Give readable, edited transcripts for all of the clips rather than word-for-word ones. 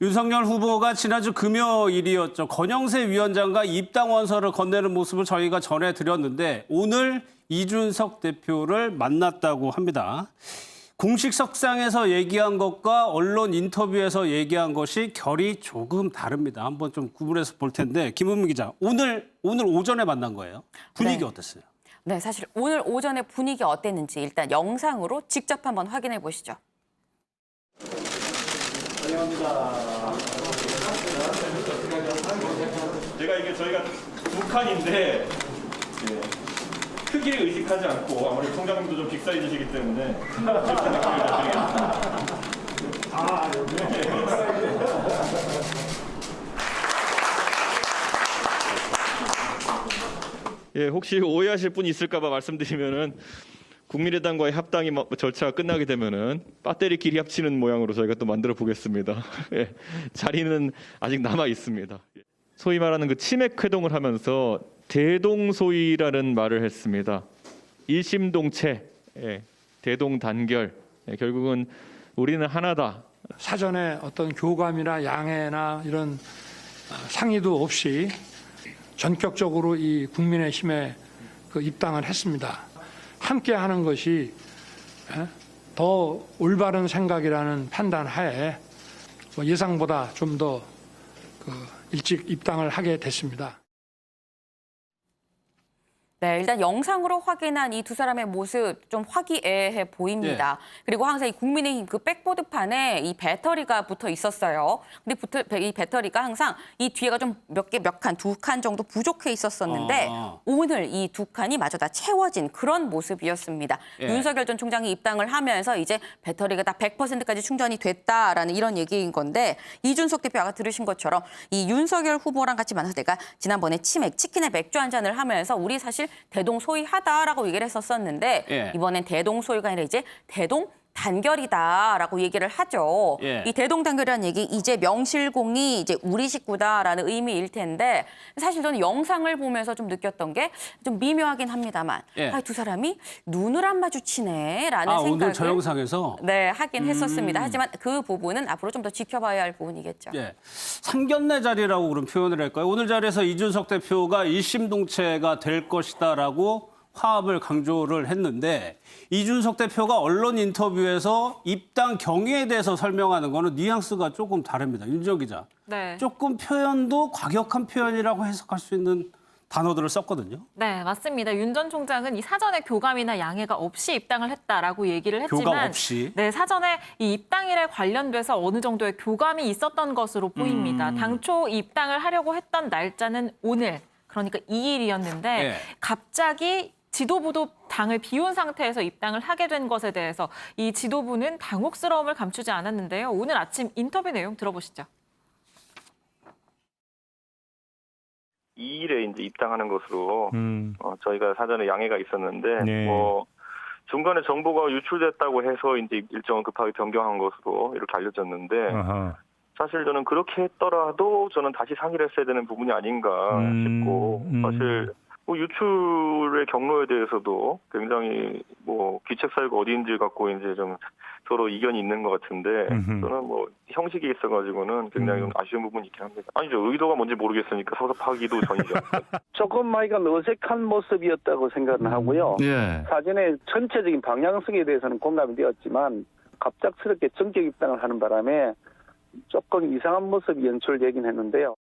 윤석열 후보가 지난주 금요일이었죠. 권영세 위원장과 입당 원서를 건네는 모습을 저희가 전해드렸는데 오늘 이준석 대표를 만났다고 합니다. 공식 석상에서 얘기한 것과 언론 인터뷰에서 얘기한 것이 결이 조금 다릅니다. 한번 좀 구분해서 볼 텐데 김은미 기자, 오늘 오전에 만난 거예요. 분위기 어땠어요? 네, 사실 오늘 오전에 분위기 어땠는지 일단 영상으로 직접 한번 확인해 보시죠. 저희가 두 칸인데 크기를 의식하지 않고 아무래도 총장님도 좀 빅사이즈시기 때문에 혹시 오해하실 분이 있을까봐 말씀드리면은 국민의당과의 합당이 절차가 끝나게 되면은 배터리 길이 합치는 모양으로 저희가 또 만들어 보겠습니다. 자리는 아직 남아 있습니다. 소위 말하는 그 치맥 회동을 하면서 대동소이라는 말을 했습니다. 일심동체, 대동단결, 결국은 우리는 하나다. 사전에 어떤 교감이나 양해나 이런 상의도 없이 전격적으로 이 국민의힘에 그 입당을 했습니다. 함께 하는 것이 더 올바른 생각이라는 판단 하에 예상보다 좀 더 일찍 입당을 하게 됐습니다. 네, 일단 영상으로 확인한 이 두 사람의 모습 좀 화기애애해 보입니다. 그리고 항상 이 국민의힘 그 백보드판에 이 배터리가 붙어 있었어요. 근데 이 배터리가 항상 이 뒤에가 좀 두 칸 정도 부족해 있었었는데 오늘 이 두 칸이 마저 다 채워진 그런 모습이었습니다. 윤석열 전 총장이 입당을 하면서 이제 배터리가 다 100%까지 충전이 됐다라는 이런 얘기인 건데 이준석 대표 아까 들으신 것처럼 이 윤석열 후보랑 같이 만나서 내가 지난번에 치킨에 맥주 한 잔을 하면서 우리 사실 대동소이하다라고 얘기를 했었었는데 이번엔 대동소이가 아니라 이제 대동단결이다라고 얘기를 하죠. 이 대동단결이라는 얘기 이제 명실공히 이제 우리 식구다라는 의미일 텐데 사실 저는 영상을 보면서 좀 느꼈던 게 좀 미묘하긴 합니다만 두 사람이 눈을 안 마주치네라는 생각을 오늘 저 영상에서 하긴 했었습니다. 하지만 그 부분은 앞으로 좀 더 지켜봐야 할 부분이겠죠. 상견례 자리라고 그런 표현을 할까요? 오늘 자리에서 이준석 대표가 일심동체가 될 것이다라고 화합을 강조를 했는데 이준석 대표가 언론 인터뷰에서 입당 경위에 대해서 설명하는 거는 뉘앙스가 조금 다릅니다. 윤지영 기자. 조금 표현도 과격한 표현이라고 해석할 수 있는 단어들을 썼거든요. 네, 맞습니다. 윤 전 총장은 이 사전에 교감이나 양해가 없이 입당을 했다라고 얘기를 했지만 교감 없이? 네, 사전에 이 입당일에 관련돼서 어느 정도의 교감이 있었던 것으로 보입니다. 당초 입당을 하려고 했던 날짜는 오늘, 그러니까 2일이었는데 갑자기 지도부도 당을 비운 상태에서 입당을 하게 된 것에 대해서 이 지도부는 당혹스러움을 감추지 않았는데요. 오늘 아침 인터뷰 내용 들어보시죠. 2일에 이제 입당하는 것으로 저희가 사전에 양해가 있었는데 중간에 정보가 유출됐다고 해서 이제 일정을 급하게 변경한 것으로 이렇게 알려졌는데 사실 저는 그렇게 했더라도 저는 다시 상의를 했어야 되는 부분이 아닌가 싶고 사실 유출의 경로에 대해서도 굉장히 귀책 사유가 어디인지 갖고 이제 좀 서로 이견이 있는 것 같은데 저는 형식에 있어가지고는 굉장히 좀 아쉬운 부분이 있긴 합니다. 아니죠. 의도가 뭔지 모르겠으니까 섭섭하기도 전이죠. 조금 약간 어색한 모습이었다고 생각은 하고요. 사전에 전체적인 방향성에 대해서는 공감이 되었지만 갑작스럽게 전격 입당을 하는 바람에 조금 이상한 모습이 연출되긴 했는데요.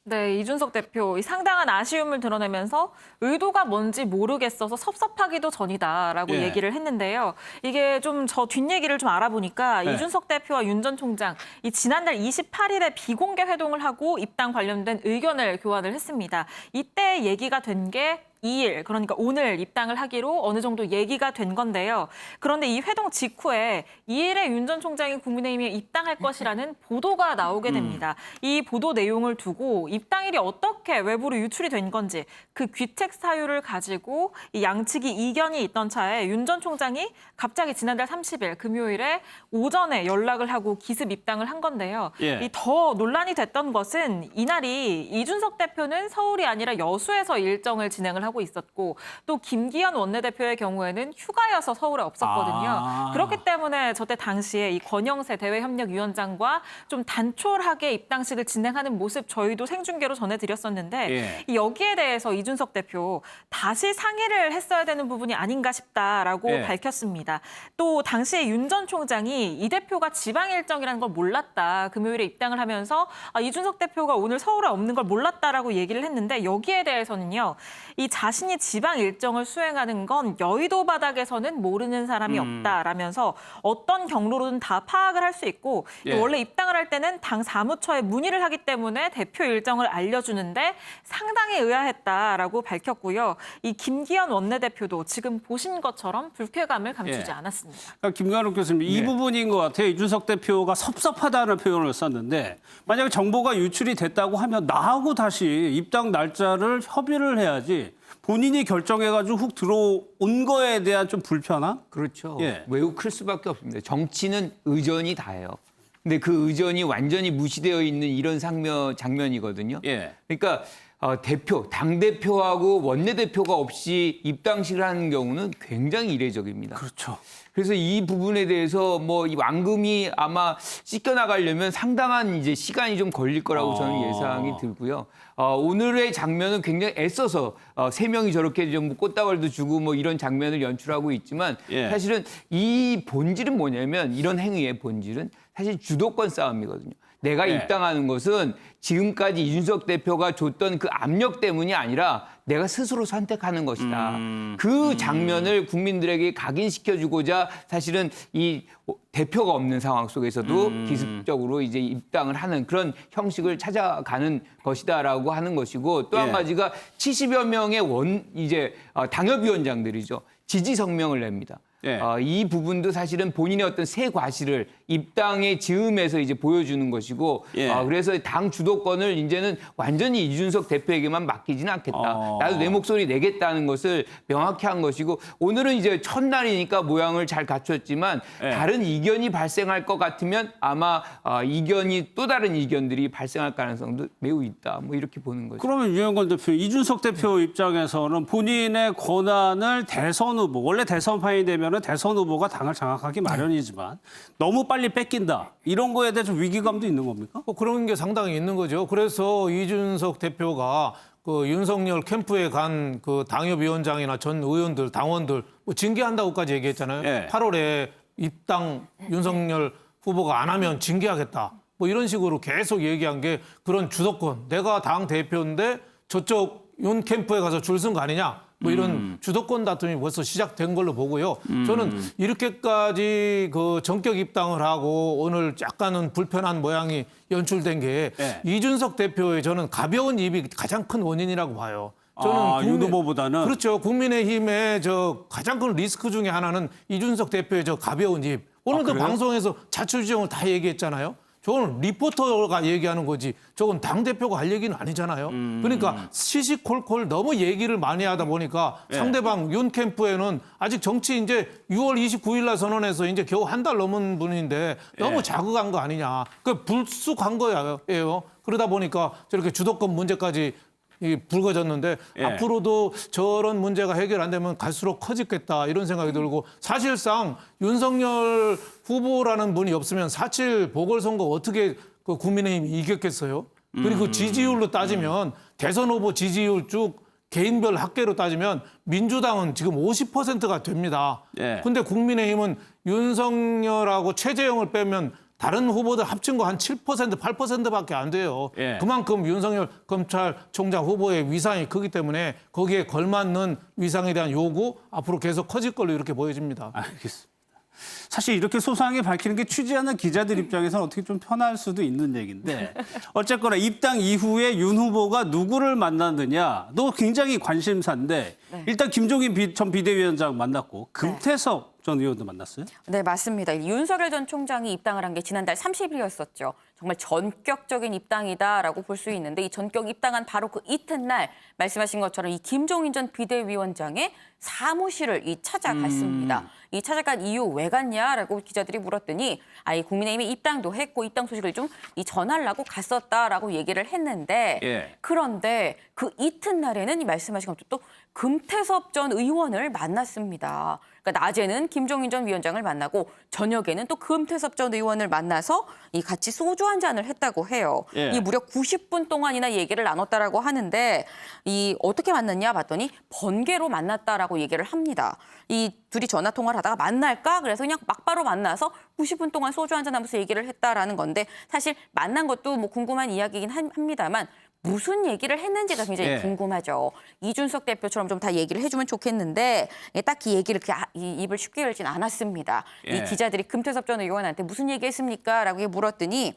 네, 이준석 대표 상당한 아쉬움을 드러내면서 의도가 뭔지 모르겠어서 섭섭하기도 전이다라고 얘기를 했는데요. 이게 좀 저 뒷얘기를 좀 알아보니까 이준석 대표와 윤 전 총장 이 지난달 28일에 비공개 회동을 하고 입당 관련된 의견을 교환을 했습니다. 이때 얘기가 된 게 2일, 그러니까 오늘 입당을 하기로 어느 정도 얘기가 된 건데요. 그런데 이 회동 직후에 2일에 윤 전 총장이 국민의힘에 입당할 것이라는 보도가 나오게 됩니다. 이 보도 내용을 두고 입당일이 어떻게 외부로 유출이 된 건지 그 귀책 사유를 가지고 이 양측이 이견이 있던 차에 윤 전 총장이 갑자기 지난달 30일 금요일에 오전에 연락을 하고 기습 입당을 한 건데요. 이 더 논란이 됐던 것은 이날이 이준석 대표는 서울이 아니라 여수에서 일정을 진행을 하고 있었고 또 김기현 원내대표의 경우에는 휴가여서 서울에 없었거든요. 그렇기 때문에 저때 당시에 이 권영세 대외협력위원장과 좀 단촐하게 입당식을 진행하는 모습 저희도 생중계로 전해드렸었는데 여기에 대해서 이준석 대표 다시 상의를 했어야 되는 부분이 아닌가 싶다라고 밝혔습니다. 또 당시에 윤 전 총장이 이 대표가 지방 일정이라는 걸 몰랐다. 금요일에 입당을 하면서 이준석 대표가 오늘 서울에 없는 걸 몰랐다라고 얘기를 했는데 여기에 대해서는요. 이 자신이 지방 일정을 수행하는 건 여의도 바닥에서는 모르는 사람이 없다라면서 어떤 경로로든 다 파악을 할 수 있고 원래 입당을 할 때는 당 사무처에 문의를 하기 때문에 대표 일정을 알려주는데 상당히 의아했다라고 밝혔고요. 이 김기현 원내대표도 지금 보신 것처럼 불쾌감을 감추지 않았습니다. 그러니까 김관욱 교수님, 이 부분인 것 같아요. 이준석 대표가 섭섭하다는 표현을 썼는데 만약에 정보가 유출이 됐다고 하면 나하고 다시 입당 날짜를 협의를 해야지 본인이 결정해가지고 훅 들어온 거에 대한 좀 불편함? 그렇죠. 매우 클 수밖에 없습니다. 정치는 의전이 다예요. 근데 그 의전이 완전히 무시되어 있는 이런 장면이거든요. 그러니까 당대표하고 원내대표가 없이 입당식을 하는 경우는 굉장히 이례적입니다. 그렇죠. 그래서 이 부분에 대해서 이 왕금이 아마 씻겨나가려면 상당한 이제 시간이 좀 걸릴 거라고 저는 예상이 들고요. 오늘의 장면은 굉장히 애써서 세 명이 저렇게 좀 꽃다발도 주고 이런 장면을 연출하고 있지만 사실은 이 본질은 뭐냐면 이런 행위의 본질은 사실 주도권 싸움이거든요. 내가 입당하는 것은 지금까지 이준석 대표가 줬던 그 압력 때문이 아니라 내가 스스로 선택하는 것이다. 그 장면을 국민들에게 각인시켜주고자 사실은 이 대표가 없는 상황 속에서도 기습적으로 이제 입당을 하는 그런 형식을 찾아가는 것이다라고 하는 것이고 또 한 가지가 70여 명의 당협위원장들이죠. 지지 성명을 냅니다. 이 부분도 사실은 본인의 어떤 새 과실을 입당의 즈음에서 이제 보여주는 것이고 그래서 당 주도권을 이제는 완전히 이준석 대표에게만 맡기지는 않겠다. 나도 내 목소리 내겠다는 것을 명확히 한 것이고 오늘은 이제 첫날이니까 모양을 잘 갖췄지만 다른 이견이 발생할 것 같으면 아마 또 다른 이견들이 발생할 가능성도 매우 있다. 이렇게 보는 거죠. 그러면 유영건 대표, 이준석 대표 입장에서는 본인의 권한을 대선 후보, 원래 대선판이 되면 대선 후보가 당을 장악하기 마련이지만 너무 빨리 뺏긴다. 이런 거에 대해서 위기감도 있는 겁니까? 그런 게 상당히 있는 거죠. 그래서 이준석 대표가 그 윤석열 캠프에 간 그 당협위원장이나 전 의원들, 당원들 징계한다고까지 얘기했잖아요. 8월에 입당 윤석열 후보가 안 하면 징계하겠다. 이런 식으로 계속 얘기한 게 그런 주도권. 내가 당 대표인데 저쪽 윤 캠프에 가서 줄 쓴 거 아니냐. 이런 주도권 다툼이 벌써 시작된 걸로 보고요. 저는 이렇게까지 그 전격 입당을 하고 오늘 약간은 불편한 모양이 연출된 게 이준석 대표의 저는 가벼운 입이 가장 큰 원인이라고 봐요. 저는 윤 후보보다는 그렇죠. 국민의힘의 가장 큰 리스크 중에 하나는 이준석 대표의 가벼운 입. 오늘도 방송에서 자초지종을 다 얘기했잖아요. 저건 리포터가 얘기하는 거지. 저건 당대표가 할 얘기는 아니잖아요. 그러니까 시시콜콜 너무 얘기를 많이 하다 보니까 상대방 윤 캠프에는 아직 정치 이제 6월 29일 날 선언해서 이제 겨우 한 달 넘은 분인데 너무 자극한 거 아니냐. 불쑥한 거예요. 그러다 보니까 저렇게 주도권 문제까지 불거졌는데 앞으로도 저런 문제가 해결 안 되면 갈수록 커지겠다 이런 생각이 들고 사실상 윤석열 후보라는 분이 없으면 4.7 보궐선거 어떻게 그 국민의힘이 이겼겠어요? 그리고 지지율로 따지면 대선 후보 지지율 쭉 개인별 합계로 따지면 민주당은 지금 50%가 됩니다. 근데 국민의힘은 윤석열하고 최재형을 빼면 다른 후보들 합친 거 한 7%, 8%밖에 안 돼요. 그만큼 윤석열 검찰총장 후보의 위상이 크기 때문에 거기에 걸맞는 위상에 대한 요구 앞으로 계속 커질 걸로 이렇게 보여집니다. 알겠습니다. 사실 이렇게 소상하게 밝히는 게 취재하는 기자들 입장에서는 어떻게 좀 편할 수도 있는 얘기인데 어쨌거나 입당 이후에 윤 후보가 누구를 만났느냐도 굉장히 관심사인데 일단 김종인 전 비대위원장 만났고 금태섭 전 의원도 만났어요? 네, 맞습니다. 윤석열 전 총장이 입당을 한 게 지난달 30일이었었죠. 정말 전격적인 입당이다라고 볼 수 있는데 이 전격 입당한 바로 그 이튿날 말씀하신 것처럼 이 김종인 전 비대위원장의 사무실을 찾아갔습니다. 이 찾아간 이유 왜 갔냐라고 기자들이 물었더니 아예 국민의힘이 입당도 했고 입당 소식을 좀 전하려고 갔었다라고 얘기를 했는데 예. 그런데 그 이튿날에는 이 말씀하신 것처럼 또 금태섭 전 의원을 만났습니다. 그러니까 낮에는 김종인 전 위원장을 만나고 저녁에는 또 금태섭 전 의원을 만나서 이 같이 소주 한 잔을 했다고 해요. 예. 이 무려 90분 동안이나 얘기를 나눴다라고 하는데 이 어떻게 만났냐 봤더니 번개로 만났다라고 얘기를 합니다. 이 둘이 전화 통화를 하다가 만날까? 그래서 그냥 막바로 만나서 90분 동안 소주 한 잔 하면서 얘기를 했다라는 건데 사실 만난 것도 뭐 궁금한 이야기이긴 합니다만 무슨 얘기를 했는지가 굉장히 예. 궁금하죠. 이준석 대표처럼 좀 다 얘기를 해주면 좋겠는데 딱히 얘기를 이 입을 쉽게 열진 않았습니다. 예. 이 기자들이 금태섭 전 의원한테 무슨 얘기했습니까? 라고 물었더니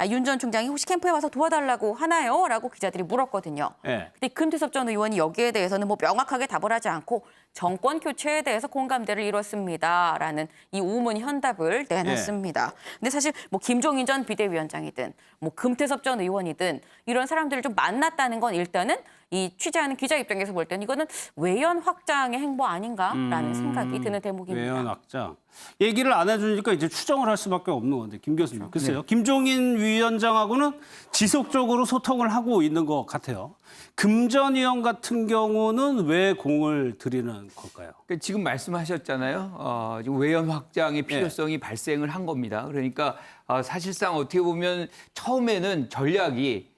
윤 전 총장이 혹시 캠프에 와서 도와달라고 하나요? 라고 기자들이 물었거든요. 예. 근데 금태섭 전 의원이 여기에 대해서는 뭐 명확하게 답을 하지 않고 정권 교체에 대해서 공감대를 이뤘습니다라는 이 우문 현답을 내놨습니다. 근데 사실 뭐 김종인 전 비대위원장이든 뭐 금태섭 전 의원이든 이런 사람들을 좀 만났다는 건 일단은 이 취재하는 기자 입장에서 볼 때는 이거는 외연 확장의 행보 아닌가라는 생각이 드는 대목입니다. 외연 확장. 얘기를 안 해주니까 이제 추정을 할 수밖에 없는 건데 김 교수님. 글쎄요. 네. 김종인 위원장하고는 지속적으로 소통을 하고 있는 것 같아요. 금 전 의원 같은 경우는 왜 공을 들이는 걸까요? 그러니까 지금 말씀하셨잖아요. 지금 외연 확장의 필요성이 발생을 한 겁니다. 그러니까 사실상 어떻게 보면 처음에는 전략이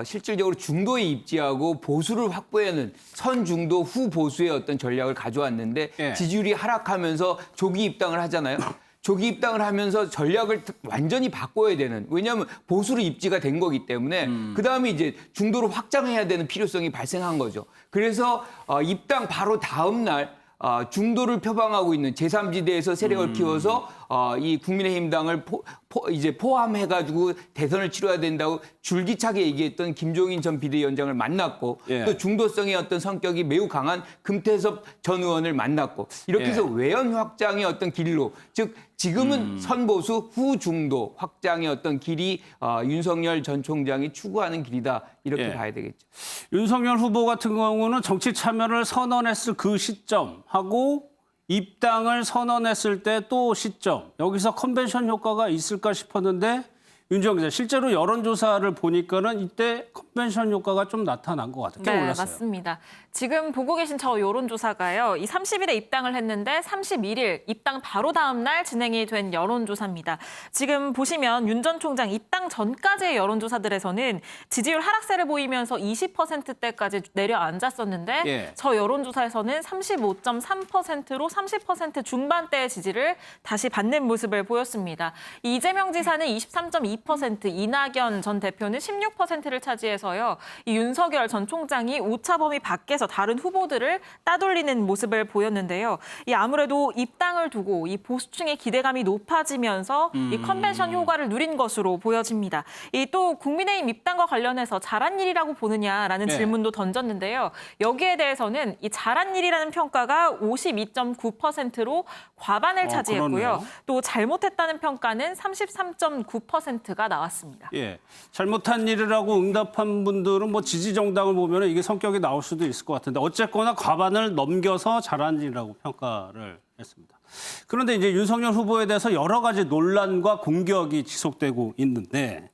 실질적으로 중도에 입지하고 보수를 확보하는 선중도 후보수의 어떤 전략을 가져왔는데 예. 지지율이 하락하면서 조기 입당을 하잖아요. 조기 입당을 하면서 전략을 완전히 바꿔야 되는, 왜냐하면 보수로 입지가 된 거기 때문에 그다음에 이제 중도로 확장해야 되는 필요성이 발생한 거죠. 그래서 입당 바로 다음 날 중도를 표방하고 있는 제3지대에서 세력을 키워서 이 국민의힘당을 이제 포함해가지고 대선을 치러야 된다고 줄기차게 얘기했던 김종인 전 비대위원장을 만났고 예. 또 중도성의 어떤 성격이 매우 강한 금태섭 전 의원을 만났고 이렇게 예. 해서 외연 확장의 어떤 길로, 즉 지금은 선보수 후중도 확장의 어떤 길이 윤석열 전 총장이 추구하는 길이다, 이렇게 예. 봐야 되겠죠. 윤석열 후보 같은 경우는 정치 참여를 선언했을 그 시점하고 입당을 선언했을 때 또 시점, 여기서 컨벤션 효과가 있을까 싶었는데 윤지영 기자, 실제로 여론조사를 보니까는 이때 컨벤션 효과가 좀 나타난 것 같아요. 꽤 네, 올랐어요. 맞습니다. 지금 보고 계신 저 여론조사가요. 이 30일에 입당을 했는데 31일 입당 바로 다음 날 진행이 된 여론조사입니다. 지금 보시면 윤 전 총장 입당 전까지의 여론조사들에서는 지지율 하락세를 보이면서 20%대까지 내려앉았었는데 예. 저 여론조사에서는 35.3%로 30% 중반대의 지지를 다시 받는 모습을 보였습니다. 이재명 지사는 23.2%, 이낙연 전 대표는 16%를 차지해서요. 이 윤석열 전 총장이 오차 범위 밖에서 다른 후보들을 따돌리는 모습을 보였는데요. 이 아무래도 입당을 두고 이 보수층의 기대감이 높아지면서 이 컨벤션 효과를 누린 것으로 보여집니다. 이 또 국민의힘 입당과 관련해서 잘한 일이라고 보느냐라는 네. 질문도 던졌는데요. 여기에 대해서는 이 잘한 일이라는 평가가 52.9%로 과반을 차지했고요. 그러네요. 또 잘못했다는 평가는 33.9%가 나왔습니다. 예, 잘못한 일이라고 응답한 분들은 뭐 지지 정당을 보면 이게 성격이 나올 수도 있을 것 같은데 어쨌거나 과반을 넘겨서 잘한 일이라고 평가를 했습니다. 그런데 이제 윤석열 후보에 대해서 여러 가지 논란과 공격이 지속되고 있는데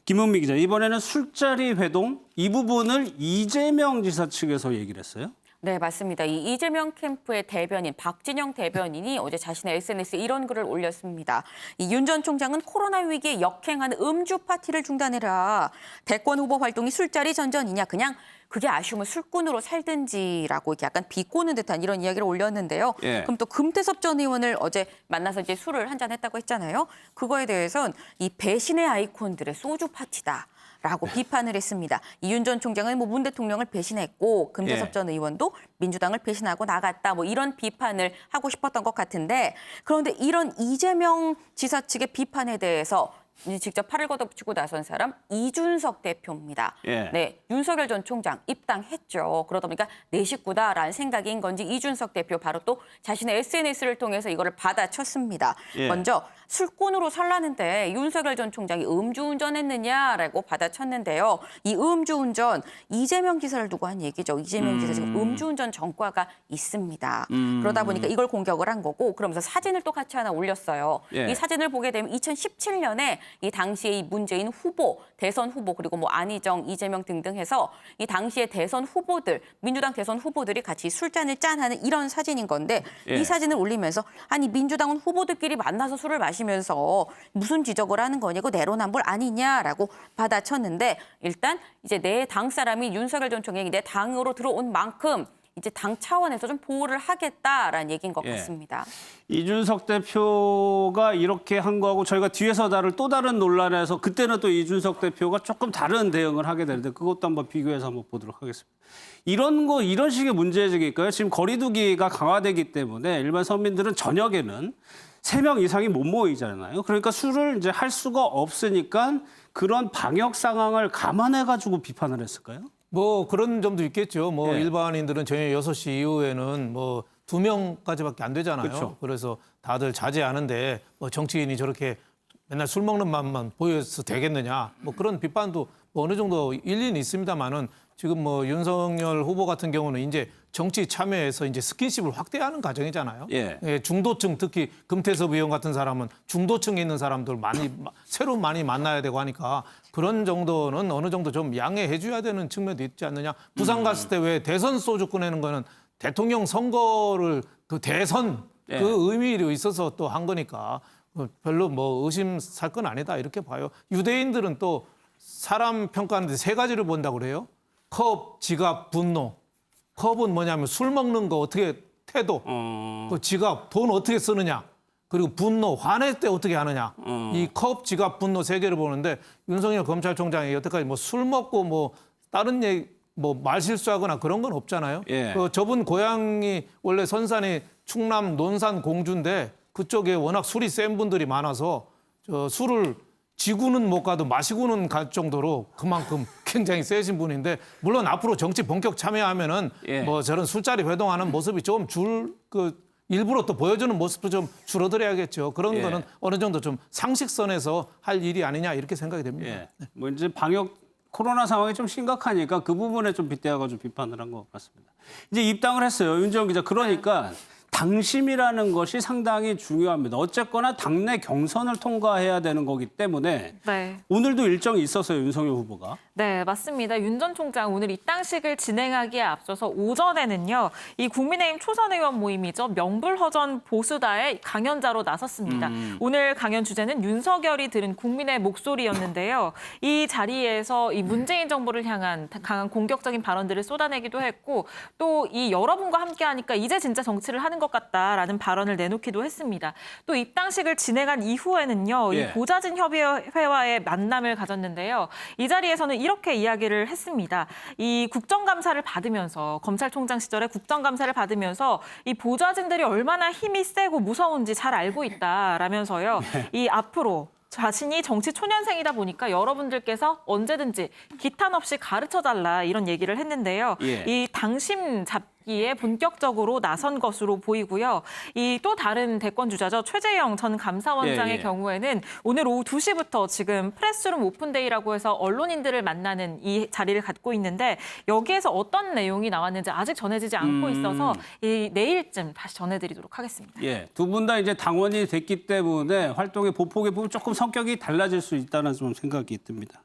김은미 기자, 이번에는 술자리 회동 이 부분을 이재명 지사 측에서 얘기를 했어요. 네, 맞습니다. 이 이재명 캠프의 대변인 박진영 대변인이 어제 자신의 SNS에 이런 글을 올렸습니다. 이 윤 전 총장은 코로나 위기에 역행하는 음주 파티를 중단해라. 대권 후보 활동이 술자리 전전이냐. 그냥 그게 아쉬우면 술꾼으로 살든지라고 이렇게 약간 비꼬는 듯한 이런 이야기를 올렸는데요. 예. 그럼 또 금태섭 전 의원을 어제 만나서 이제 술을 한잔 했다고 했잖아요. 그거에 대해서는 이 배신의 아이콘들의 소주 파티다. 라고 비판을 했습니다. 이윤 전 총장은 뭐 문 대통령을 배신했고 금태섭 예. 전 의원도 민주당을 배신하고 나갔다. 뭐 이런 비판을 하고 싶었던 것 같은데 그런데 이런 이재명 지사 측의 비판에 대해서 이제 직접 팔을 걷어붙이고 나선 사람 이준석 대표입니다. 예. 네, 윤석열 전 총장 입당했죠. 그러다 보니까 내 식구다라는 생각인 건지 이준석 대표 바로 또 자신의 SNS를 통해서 이거를 받아쳤습니다. 예. 먼저 술꾼으로 설라는데 윤석열 전 총장이 음주운전했느냐라고 받아쳤는데요. 이 음주운전 이재명 지사를 두고 한 얘기죠. 이재명 지사 지금 음주운전 전과가 있습니다. 그러다 보니까 이걸 공격을 한 거고 그러면서 사진을 또 같이 하나 올렸어요. 예. 이 사진을 보게 되면 2017년에 이 당시에 이 문재인 후보, 대선 후보 그리고 뭐 안희정, 이재명 등등 해서 이 당시에 대선 후보들, 민주당 대선 후보들이 같이 술잔을 짠하는 이런 사진인 건데 예. 이 사진을 올리면서 아니 민주당은 후보들끼리 만나서 술을 마시면서 무슨 지적을 하는 거냐고 내로남불 아니냐라고 받아쳤는데 일단 이제 내 당 사람이 윤석열 전 총장이 내 당으로 들어온 만큼 이제 당 차원에서 좀 보호를 하겠다라는 얘기인 것 예. 같습니다. 이준석 대표가 이렇게 한 거하고 저희가 뒤에서 다룰 또 다른 논란에서 그때는 또 이준석 대표가 조금 다른 대응을 하게 되는데 그것도 한번 비교해서 한번 보도록 하겠습니다. 이런 식의 문제제기일까요? 지금 거리두기가 강화되기 때문에 일반 서민들은 저녁에는 3명 이상이 못 모이잖아요. 그러니까 술을 이제 할 수가 없으니까 그런 방역 상황을 감안해가지고 비판을 했을까요? 뭐 그런 점도 있겠죠. 뭐 예. 일반인들은 저녁 6시 이후에는 뭐 2명까지밖에 안 되잖아요. 그렇죠. 그래서 다들 자제하는데 뭐 정치인이 저렇게 맨날 술 먹는 맛만 보여서 되겠느냐. 뭐 그런 비판도 뭐 어느 정도 일리는 있습니다만은 지금 뭐 윤석열 후보 같은 경우는 이제 정치 참여에서 이제 스킨십을 확대하는 과정이잖아요. 예. 예, 중도층 특히 금태섭 의원 같은 사람은 중도층에 있는 사람들 새로 많이 만나야 되고 하니까 그런 정도는 어느 정도 좀 양해해 줘야 되는 측면도 있지 않느냐. 부산 갔을 때 왜 대선 소주 꺼내는 거는 대통령 선거를 그 대선 예. 그 의미로 있어서 또 한 거니까 별로 뭐 의심 살 건 아니다 이렇게 봐요. 유대인들은 또 사람 평가하는데 3가지를 본다고 그래요. 컵, 지갑, 분노. 컵은 뭐냐면 술 먹는 거 어떻게 태도, 그 지갑, 돈 어떻게 쓰느냐, 그리고 분노, 화낼 때 어떻게 하느냐. 이 컵, 지갑, 분노 3개를 보는데 윤석열 검찰총장이 여태까지 뭐 술 먹고 뭐 다른 얘기 뭐 말 실수하거나 그런 건 없잖아요. 예. 저분 고향이 원래 선산이 충남 논산 공주인데 그쪽에 워낙 술이 센 분들이 많아서 술을 지구는 못 가도 마시고는 갈 정도로 그만큼 굉장히 세신 분인데 물론 앞으로 정치 본격 참여하면은 예. 뭐 저런 술자리 회동하는 모습이 좀 일부러 또 보여주는 모습도 좀 줄어들어야겠죠. 그런 예. 거는 어느 정도 좀 상식선에서 할 일이 아니냐 이렇게 생각이 됩니다. 예. 뭐 이제 방역 코로나 상황이 좀 심각하니까 그 부분에 좀 빗대어가지고 비판을 한 것 같습니다. 이제 입당을 했어요, 윤지영 기자. 그러니까 당심이라는 것이 상당히 중요합니다. 어쨌거나 당내 경선을 통과해야 되는 거기 때문에 네. 오늘도 일정이 있었어요, 윤석열 후보가. 네, 맞습니다. 윤 전 총장 오늘 입당식을 진행하기에 앞서서 오전에는요. 이 국민의힘 초선 의원 모임이죠. 명불허전 보수다의 강연자로 나섰습니다. 오늘 강연 주제는 윤석열이 들은 국민의 목소리였는데요. 이 자리에서 이 문재인 정부를 향한 강한 공격적인 발언들을 쏟아내기도 했고 또 이 여러분과 함께하니까 이제 진짜 정치를 하는 것 같다라는 발언을 내놓기도 했습니다. 또 입당식을 진행한 이후에는요. 예. 이 보좌진 협의회와의 만남을 가졌는데요. 이 자리에서는 이렇게 이야기를 했습니다. 이 국정감사를 받으면서 검찰총장 시절에 국정감사를 받으면서 이 보좌진들이 얼마나 힘이 세고 무서운지 잘 알고 있다라면서요. 이 앞으로 자신이 정치 초년생이다 보니까 여러분들께서 언제든지 기탄 없이 가르쳐달라 이런 얘기를 했는데요. 예. 이 당심 잡기에 본격적으로 나선 것으로 보이고요. 이 또 다른 대권 주자죠. 최재형 전 감사원장의 예. 경우에는 오늘 오후 2시부터 지금 프레스룸 오픈데이라고 해서 언론인들을 만나는 이 자리를 갖고 있는데 여기에서 어떤 내용이 나왔는지 아직 전해지지 않고 있어서 이 내일쯤 다시 전해드리도록 하겠습니다. 예, 두 분 다 이제 당원이 됐기 때문에 활동의 보폭에 보면 조금 성격이 달라질 수 있다는 좀 생각이 듭니다.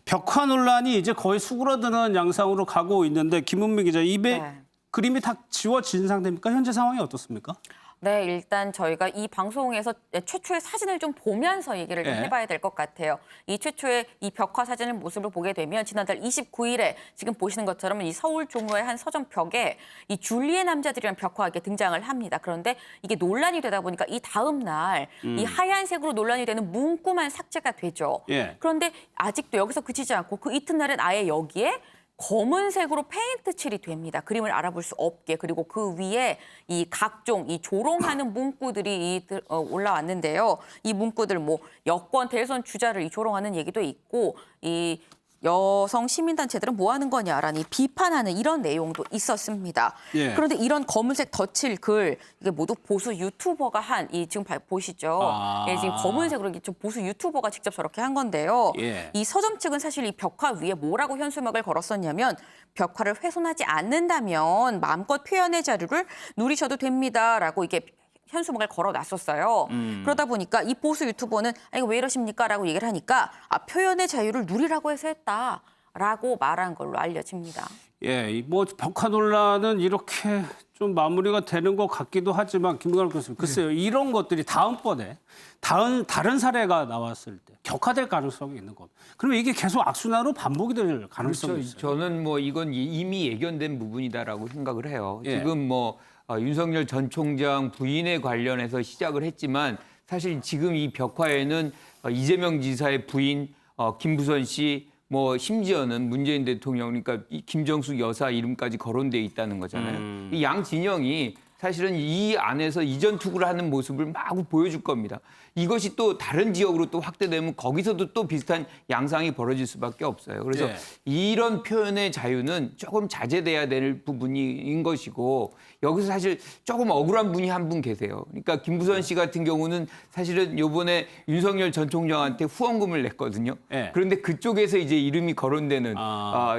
벽화 논란이 이제 거의 수그러드는 양상으로 가고 있는데 김은미 기자, 네. 그림이 다 지워진 상태입니까? 현재 상황이 어떻습니까? 네, 일단 저희가 이 방송에서 최초의 사진을 좀 보면서 얘기를 좀 예. 해봐야 될 것 같아요. 이 최초의 이 벽화 사진을 모습을 보게 되면 지난달 29일에 지금 보시는 것처럼 이 서울 종로의 한 서점 벽에 이 줄리의 남자들이라는 벽화가 이렇게 등장을 합니다. 그런데 이게 논란이 되다 보니까 이 다음 날 이 하얀색으로 논란이 되는 문구만 삭제가 되죠. 예. 그런데 아직도 여기서 그치지 않고 그 이튿날엔 아예 여기에 검은색으로 페인트 칠이 됩니다. 그림을 알아볼 수 없게. 그리고 그 위에 이 각종 이 조롱하는 문구들이 올라왔는데요. 이 문구들 뭐 여권 대선 주자를 이 조롱하는 얘기도 있고 이 여성 시민단체들은 뭐 하는 거냐라는 비판하는 이런 내용도 있었습니다. 예. 그런데 이런 검은색 덧칠 글 이게 모두 보수 유튜버가 한 이 지금 보시죠. 예, 지금 검은색으로 좀 보수 유튜버가 직접 저렇게 한 건데요. 예. 이 서점 측은 사실 이 벽화 위에 뭐라고 현수막을 걸었었냐면 벽화를 훼손하지 않는다면 마음껏 표현의 자유를 누리셔도 됩니다라고 이게 현수막을 걸어놨었어요. 그러다 보니까 이 보수 유튜버는 아, 이거 왜 이러십니까? 라고 얘기를 하니까 표현의 자유를 누리라고 해서 했다라고 말한 걸로 알려집니다. 예, 뭐 벽화 논란은 이렇게 좀 마무리가 되는 것 같기도 하지만 김근환 교수님, 글쎄요, 이런 것들이 다음번에 다른 사례가 나왔을 때 격화될 가능성이 있는 겁니다. 그러면 이게 계속 악순환으로 반복이 될 가능성이 그렇죠. 있어요. 저는 뭐 이건 이미 예견된 부분이다라고 생각을 해요. 예. 지금 뭐 윤석열 전 총장 부인에 관련해서 시작을 했지만 사실 지금 이 벽화에는 이재명 지사의 부인 김부선 씨, 뭐 심지어는 문재인 대통령, 그러니까 이 김정숙 여사 이름까지 거론돼 있다는 거잖아요. 이 양 진영이 사실은 이 안에서 이전 투구를 하는 모습을 마구 보여줄 겁니다. 이것이 또 다른 지역으로 또 확대되면 거기서도 또 비슷한 양상이 벌어질 수밖에 없어요. 그래서 예. 이런 표현의 자유는 조금 자제돼야 될 부분인 것이고 여기서 사실 조금 억울한 분이 한 분 계세요. 그러니까 김부선 씨 같은 경우는 사실은 이번에 윤석열 전 총장한테 후원금을 냈거든요. 예. 그런데 그쪽에서 이제 이름이 거론되는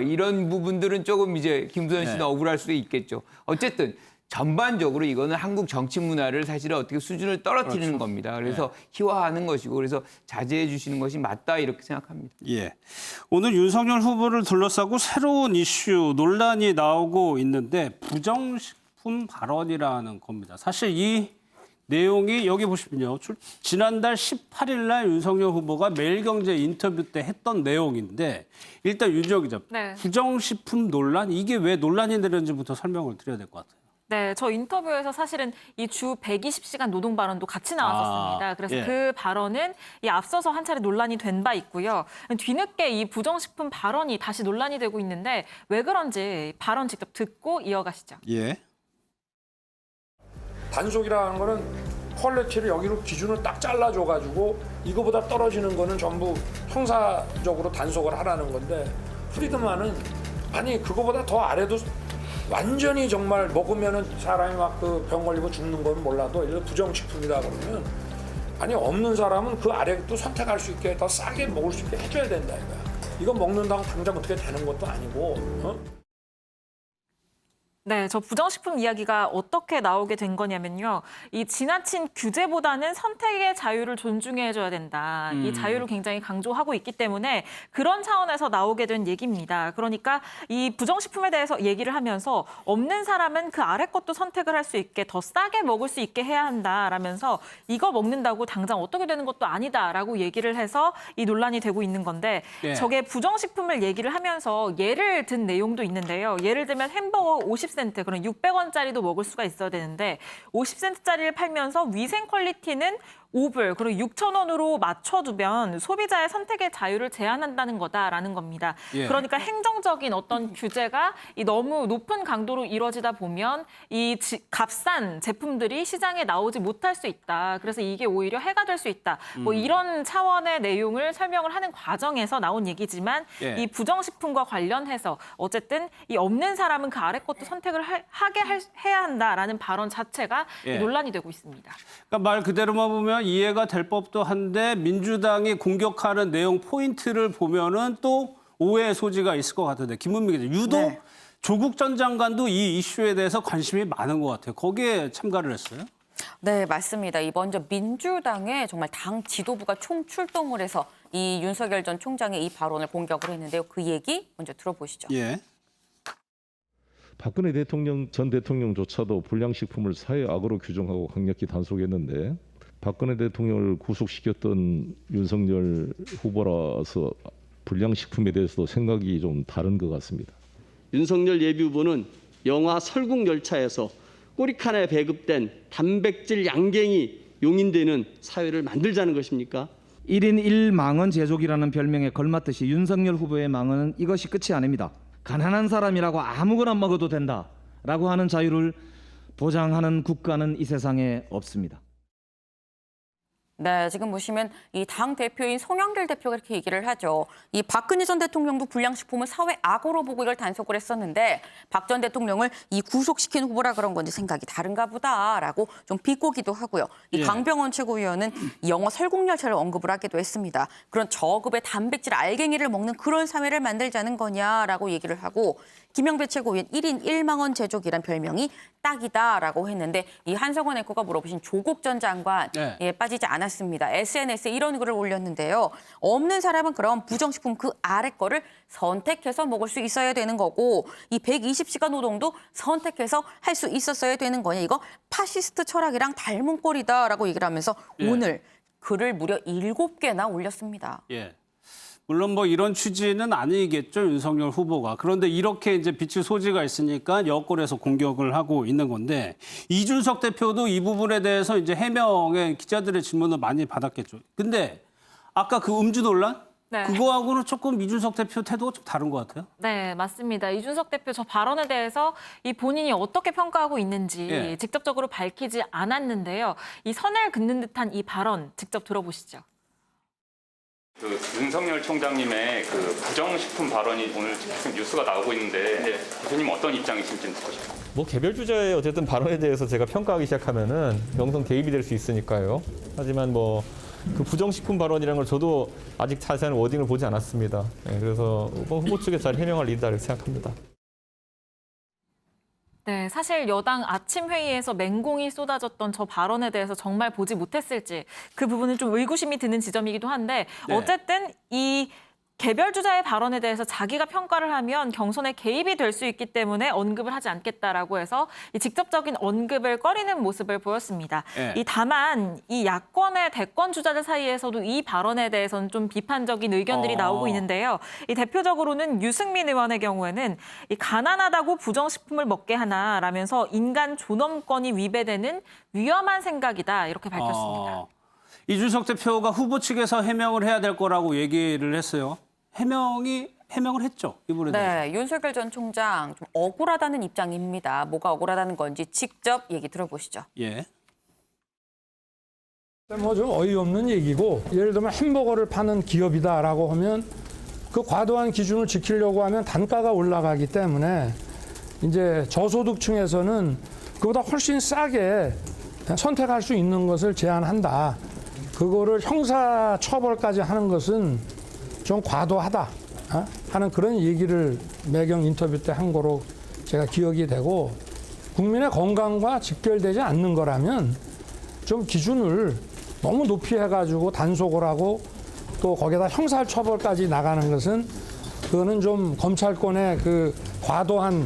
이런 부분들은 조금 이제 김부선 씨는 네. 억울할 수도 있겠죠. 어쨌든 전반적으로 이거는 한국 정치 문화를 사실은 어떻게 수준을 떨어뜨리는 그렇죠. 겁니다. 그래서 희화하는 것이고 그래서 자제해 주시는 것이 맞다 이렇게 생각합니다. 예. 오늘 윤석열 후보를 둘러싸고 새로운 이슈 논란이 나오고 있는데 부정식품 발언이라는 겁니다. 사실 이 내용이 여기 보시면요. 지난달 18일 날 윤석열 후보가 매일경제 인터뷰 때 했던 내용인데 일단 윤지영 기자, 네. 부정식품 논란 이게 왜 논란이 되는지부터 설명을 드려야 될 것 같아요. 네, 저 인터뷰에서 사실은 이 주 120시간 노동 발언도 같이 나왔었습니다. 그래서 예. 그 발언은 이 앞서서 한 차례 논란이 된 바 있고요. 뒤늦게 이 부정식품 발언이 다시 논란이 되고 있는데 왜 그런지 발언 직접 듣고 이어가시죠. 예. 단속이라는 거는 퀄리티를 여기로 기준을 딱 잘라줘가지고 이거보다 떨어지는 거는 전부 형사적으로 단속을 하라는 건데 프리드만은 아니 그거보다 더 아래도 완전히 정말 먹으면은 사람이 막 그 병 걸리고 죽는 건 몰라도 이런 부정식품이다 그러면 아니 없는 사람은 그 아래도 선택할 수 있게 더 싸게 먹을 수 있게 해줘야 된다 이거야. 이거 먹는다고 당장 어떻게 되는 것도 아니고. 네, 저 부정식품 이야기가 어떻게 나오게 된 거냐면요. 이 지나친 규제보다는 선택의 자유를 존중해줘야 된다. 이 자유를 굉장히 강조하고 있기 때문에 그런 차원에서 나오게 된 얘기입니다. 그러니까 이 부정식품에 대해서 얘기를 하면서 없는 사람은 그 아래 것도 선택을 할 수 있게 더 싸게 먹을 수 있게 해야 한다라면서 이거 먹는다고 당장 어떻게 되는 것도 아니다라고 얘기를 해서 이 논란이 되고 있는 건데 예. 저게 부정식품을 얘기를 하면서 예를 든 내용도 있는데요. 예를 들면 햄버거 50센트, 그럼 600원짜리도 먹을 수가 있어야 되는데 50센트짜리를 팔면서 위생 퀄리티는 5불, 그리고 6,000원으로 맞춰두면 소비자의 선택의 자유를 제한한다는 거다라는 겁니다. 예. 그러니까 행정적인 어떤 규제가 이 너무 높은 강도로 이루어지다 보면 이 값싼 제품들이 시장에 나오지 못할 수 있다. 그래서 이게 오히려 해가 될 수 있다. 뭐 이런 차원의 내용을 설명을 하는 과정에서 나온 얘기지만 예. 이 부정식품과 관련해서 어쨌든 이 없는 사람은 그 아래 것도 선택을 해야 한다라는 발언 자체가 예. 논란이 되고 있습니다. 그러니까 말 그대로만 보면 이해가 될 법도 한데 민주당이 공격하는 내용 포인트를 보면은 또 오해의 소지가 있을 것 같은데 김은미 기자, 유독 네. 조국 전 장관도 이 이슈에 대해서 관심이 많은 것 같아요. 거기에 참가를 했어요? 네, 맞습니다. 이 먼저 민주당의 정말 당 지도부가 총출동을 해서 이 윤석열 전 총장의 이 발언을 공격을 했는데요. 그 얘기 먼저 들어보시죠. 예. 박근혜 전 대통령조차도 불량식품을 사회악으로 규정하고 강력히 단속했는데 박근혜 대통령을 구속시켰던 윤석열 후보라서 불량식품에 대해서도 생각이 좀 다른 것 같습니다. 윤석열 예비후보는 영화 설국열차에서 꼬리칸에 배급된 단백질 양갱이 용인되는 사회를 만들자는 것입니까? 1인 1망언 제조기라는 별명에 걸맞듯이 윤석열 후보의 망언은 이것이 끝이 아닙니다. 가난한 사람이라고 아무거나 먹어도 된다라고 하는 자유를 보장하는 국가는 이 세상에 없습니다. 네, 지금 보시면 이 당 대표인 송영길 대표가 이렇게 얘기를 하죠. 이 박근혜 전 대통령도 불량식품을 사회 악으로 보고 이걸 단속을 했었는데 박 전 대통령을 이 구속시킨 후보라 그런 건지 생각이 다른가 보다라고 좀 비꼬기도 하고요. 이 강병원 최고위원은 영어 설국열차를 언급을 하기도 했습니다. 그런 저급의 단백질 알갱이를 먹는 그런 사회를 만들자는 거냐라고 얘기를 하고 김영배 최고위원 1인 1만 원 제조기란 별명이 딱이다라고 했는데 이 한성원 앵커가 물어보신 조국 전 장관 빠지지 않았습니다. SNS에 이런 글을 올렸는데요. 없는 사람은 그럼 부정식품 그 아래 거를 선택해서 먹을 수 있어야 되는 거고 이 120시간 노동도 선택해서 할 수 있었어야 되는 거냐. 이거 파시스트 철학이랑 닮은 꼴이다라고 얘기를 하면서 오늘 글을 무려 7개나 올렸습니다. 물론 뭐 이런 취지는 아니겠죠, 윤석열 후보가. 그런데 이렇게 이제 비칠 소지가 있으니까 여권에서 공격을 하고 있는 건데 이준석 대표도 이 부분에 대해서 이제 해명에 기자들의 질문을 많이 받았겠죠. 근데 아까 그 음주 논란? 네. 그거하고는 조금 이준석 대표 태도가 좀 다른 것 같아요. 네, 맞습니다. 이준석 대표 저 발언에 대해서 이 본인이 어떻게 평가하고 있는지 직접적으로 밝히지 않았는데요. 이 선을 긋는 듯한 이 발언 직접 들어보시죠. 그 윤석열 총장님의 그 부정식품 발언이 오늘 지금 뉴스가 나오고 있는데 대표님 어떤 입장이신지 듣고 싶어요. 뭐 개별 주자의 어쨌든 발언에 대해서 제가 평가하기 시작하면은 명성 개입이 될 수 있으니까요. 하지만 뭐 그 부정식품 발언이라는 걸 저도 아직 자세한 워딩을 보지 않았습니다. 그래서 후보 측에 잘 해명할 일이다 이렇게 생각합니다. 네, 사실 여당 아침 회의에서 맹공이 쏟아졌던 저 발언에 대해서 정말 보지 못했을지 그 부분은 좀 의구심이 드는 지점이기도 한데 어쨌든 이 개별 주자의 발언에 대해서 자기가 평가를 하면 경선에 개입이 될 수 있기 때문에 언급을 하지 않겠다라고 해서 이 직접적인 언급을 꺼리는 모습을 보였습니다. 이 다만 이 야권의 대권 주자들 사이에서도 이 발언에 대해서는 좀 비판적인 의견들이 나오고 있는데요. 이 대표적으로는 유승민 의원의 경우에는 이 가난하다고 부정식품을 먹게 하나라면서 인간 존엄권이 위배되는 위험한 생각이다 이렇게 밝혔습니다. 이준석 대표가 후보 측에서 해명을 해야 될 거라고 얘기를 했어요. 해명을 했죠, 이분에 대해서. 네, 윤석열 전 총장 좀 억울하다는 입장입니다. 뭐가 억울하다는 건지 직접 얘기 들어보시죠. 뭐 좀 어이없는 얘기고 예를 들면 햄버거를 파는 기업이다라고 하면 그 과도한 기준을 지키려고 하면 단가가 올라가기 때문에 이제 저소득층에서는 그보다 훨씬 싸게 선택할 수 있는 것을 제한한다. 그거를 형사 처벌까지 하는 것은 좀 과도하다 하는 그런 얘기를 매경 인터뷰 때 한 거로 제가 기억이 되고 국민의 건강과 직결되지 않는 거라면 좀 기준을 너무 높이 해가지고 단속을 하고 또 거기에다 형사 처벌까지 나가는 것은 그거는 좀 검찰권의 그 과도한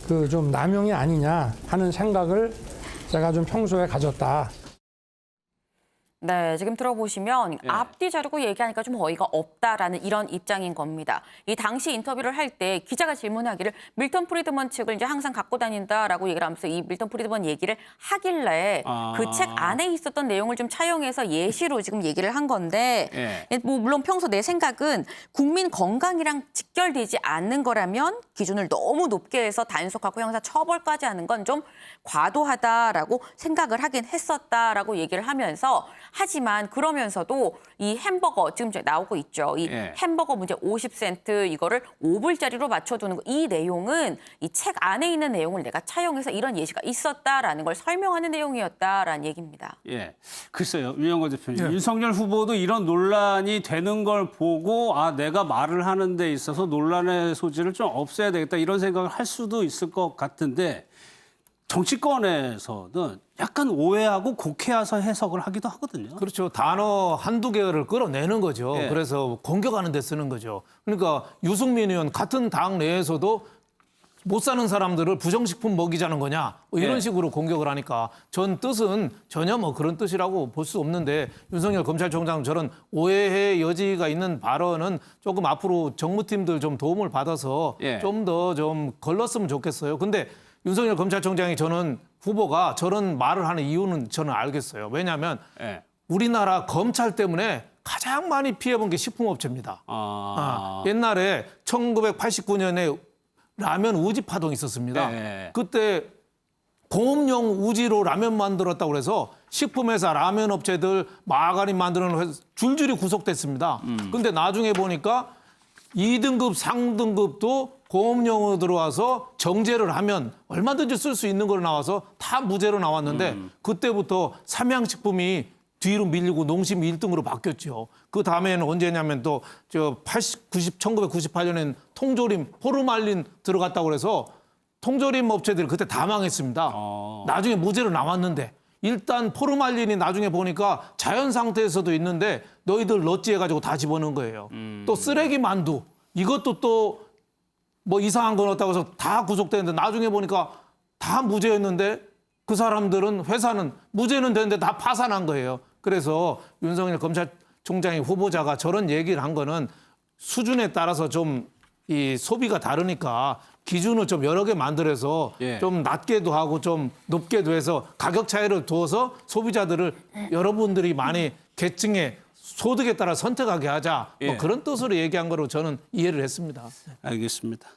그 좀 남용이 아니냐 하는 생각을 제가 좀 평소에 가졌다. 네, 지금 들어보시면 앞뒤 자르고 얘기하니까 좀 어이가 없다라는 이런 입장인 겁니다. 이 당시 인터뷰를 할 때 기자가 질문하기를 밀턴 프리드먼 책을 이제 항상 갖고 다닌다라고 얘기를 하면서 이 밀턴 프리드먼 얘기를 하길래 그 책 안에 있었던 내용을 좀 차용해서 예시로 지금 얘기를 한 건데 뭐 물론 평소 내 생각은 국민 건강이랑 직결되지 않는 거라면 기준을 너무 높게 해서 단속하고 형사 처벌까지 하는 건 좀 과도하다라고 생각을 하긴 했었다라고 얘기를 하면서 하지만 그러면서도 이 햄버거 지금 나오고 있죠. 이 햄버거 문제 50센트 이거를 5불짜리로 맞춰두는 거. 이 내용은 이 책 안에 있는 내용을 내가 차용해서 이런 예시가 있었다라는 걸 설명하는 내용이었다라는 얘기입니다. 글쎄요. 유영거 대표님. 윤석열 후보도 이런 논란이 되는 걸 보고 내가 말을 하는 데 있어서 논란의 소지를 좀 없애야 되겠다 이런 생각을 할 수도 있을 것 같은데 정치권에서는 약간 오해하고 곡해해서 해석을 하기도 하거든요. 그렇죠. 단어 한두 개를 끌어내는 거죠. 그래서 공격하는 데 쓰는 거죠. 그러니까 유승민 의원 같은 당 내에서도 못 사는 사람들을 부정식품 먹이자는 거냐 이런 식으로 공격을 하니까 전 뜻은 전혀 뭐 그런 뜻이라고 볼 수 없는데 윤석열 검찰총장 저런 오해의 여지가 있는 발언은 조금 앞으로 정무팀들 좀 도움을 받아서 좀 더 좀 걸렀으면 좋겠어요. 근데 윤석열 검찰총장이 저는 후보가 저런 말을 하는 이유는 저는 알겠어요. 왜냐하면 우리나라 검찰 때문에 가장 많이 피해본 게 식품업체입니다. 옛날에 1989년에 라면 우지 파동이 있었습니다. 네. 그때 공업용 우지로 라면 만들었다고 그래서 식품회사, 라면 업체들, 마가린 만드는 회사 줄줄이 구속됐습니다. 근데 나중에 보니까 2등급, 상등급도 공업용으로 들어와서 정제를 하면 얼마든지 쓸 수 있는 걸 나와서 다 무죄로 나왔는데 그때부터 삼양식품이 뒤로 밀리고 농심이 1등으로 바뀌었죠. 그 다음에는 언제냐면 또 1998년엔 통조림, 포르말린 들어갔다고 그래서 통조림 업체들이 그때 다 망했습니다. 나중에 무죄로 나왔는데 일단 포르말린이 나중에 보니까 자연 상태에서도 있는데 너희들 넛지 해가지고 다 집어넣은 거예요. 또 쓰레기 만두 이것도 또 뭐 이상한 거 넣었다고 해서 다 구속되는데 나중에 보니까 다 무죄였는데 그 사람들은 회사는 무죄는 되는데 다 파산한 거예요. 그래서 윤석열 검찰총장의 후보자가 저런 얘기를 한 거는 수준에 따라서 좀 이 소비가 다르니까 기준을 좀 여러 개 만들어서 좀 낮게도 하고 좀 높게도 해서 가격 차이를 두어서 소비자들을 여러분들이 많이 계층의 소득에 따라 선택하게 하자 뭐 그런 뜻으로 얘기한 거로 저는 이해를 했습니다. 알겠습니다.